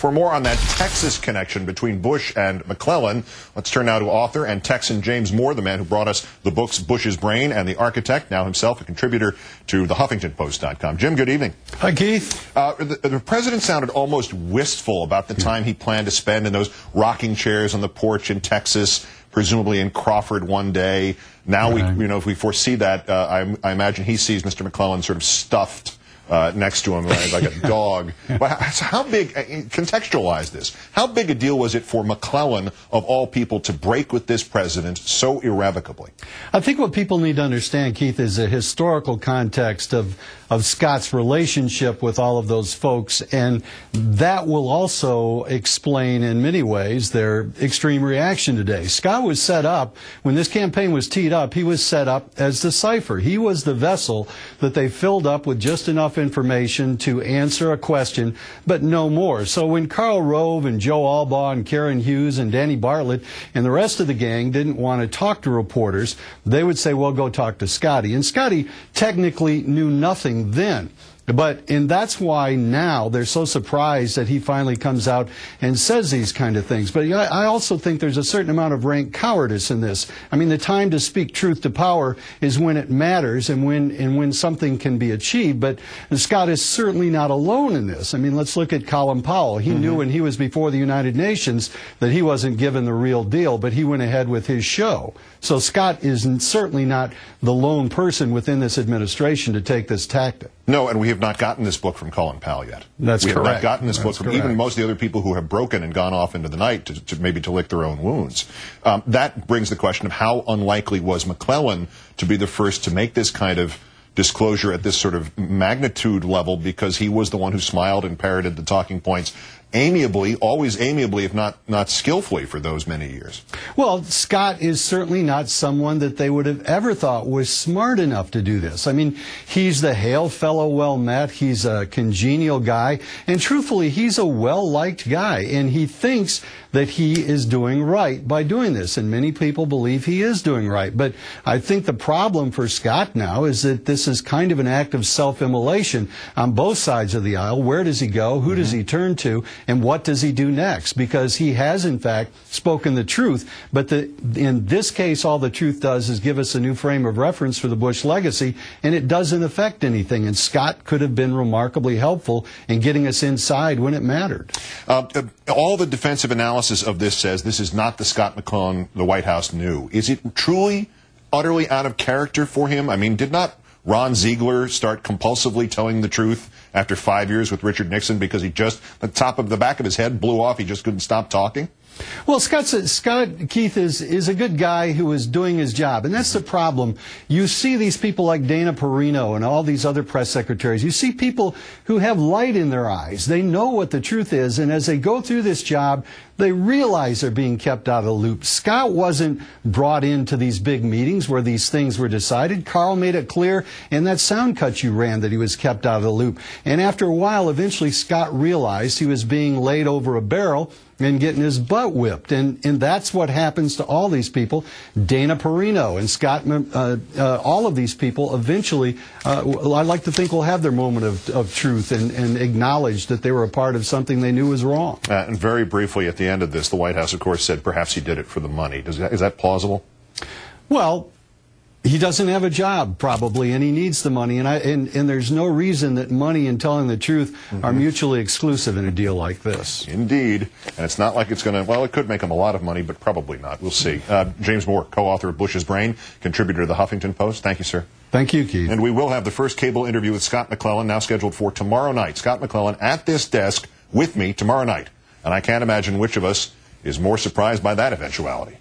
For more on that Texas connection between Bush and McClellan, let's turn now to author and Texan James Moore, the man who brought us the books Bush's Brain and The Architect, now himself a contributor to thehuffingtonpost.com. Jim, good evening. Hi, Keith. The president sounded almost wistful about the time he planned to spend in those rocking chairs on the porch in Texas, presumably in Crawford one day. Now, if we foresee that, I imagine he sees Mr. McClellan sort of stuffed next to him like a dog. But how big, contextualize this, how big a deal was it for McClellan, of all people, to break with this president so irrevocably? I think what people need to understand, Keith, is the historical context of Scott's relationship with all of those folks, and that will also explain in many ways their extreme reaction today. Scott was set up, when this campaign was teed up, he was set up as the cipher. He was the vessel that they filled up with just enough information to answer a question, but no more. So when Karl Rove and Joe Albaugh and Karen Hughes and Danny Bartlett and the rest of the gang didn't want to talk to reporters, they would say, well, go talk to Scotty. And Scotty technically knew nothing then. And that's why now they're so surprised that he finally comes out and says these kind of things. But I also think there's a certain amount of rank cowardice in this. I mean, the time to speak truth to power is when it matters and when something can be achieved. But Scott is certainly not alone in this. I mean, let's look at Colin Powell. He knew when he was before the United Nations that he wasn't given the real deal, but he went ahead with his show. So Scott is certainly not the lone person within this administration to take this tactic. No, and we have not gotten this book from Colin Powell yet. That's correct. We have not gotten this book from even most of the other people who have broken and gone off into the night to maybe to lick their own wounds. That brings the question of how unlikely was McClellan to be the first to make this kind of disclosure at this sort of magnitude level, because he was the one who smiled and parroted the talking points amiably, always amiably, if not skillfully, for those many years. Well, Scott is certainly not someone that they would have ever thought was smart enough to do this. I mean, he's the hail fellow well met, he's a congenial guy, and truthfully, he's a well-liked guy, and he thinks that he is doing right by doing this, and many people believe he is doing right. But I think the problem for Scott now is that this is kind of an act of self-immolation on both sides of the aisle. Where does he go? Who does he turn to? And what does he do next? Because he has, in fact, spoken the truth. But in this case, all the truth does is give us a new frame of reference for the Bush legacy, and it doesn't affect anything. And Scott could have been remarkably helpful in getting us inside when it mattered. All the defensive analysis of this says this is not the Scott McClellan the White House knew. Is it truly, utterly out of character for him? I mean, did not Ron Ziegler start compulsively telling the truth after 5 years with Richard Nixon because he just, the back of his head blew off, he just couldn't stop talking? Well, Scott, Keith, is a good guy who is doing his job, and that's the problem. You see these people like Dana Perino and all these other press secretaries. You see people who have light in their eyes. They know what the truth is, and as they go through this job, they realize they're being kept out of the loop. Scott wasn't brought into these big meetings where these things were decided. Carl made it clear in that sound cut you ran that he was kept out of the loop. And after a while, eventually Scott realized he was being laid over a barrel and getting his butt whipped. And that's what happens to all these people. Dana Perino and Scott, all of these people eventually, I'd like to think, will have their moment of truth and acknowledge that they were a part of something they knew was wrong. And very briefly, at the end of this, the White House, of course, said perhaps he did it for the money. Is that plausible? Well, he doesn't have a job, probably, and he needs the money. And there's no reason that money and telling the truth are mutually exclusive in a deal like this. Indeed. And it's not like it's going to, well, it could make him a lot of money, but probably not. We'll see. James Moore, co-author of Bush's Brain, contributor to the Huffington Post. Thank you, sir. Thank you, Keith. And we will have the first cable interview with Scott McClellan, now scheduled for tomorrow night. Scott McClellan at this desk with me tomorrow night. And I can't imagine which of us is more surprised by that eventuality.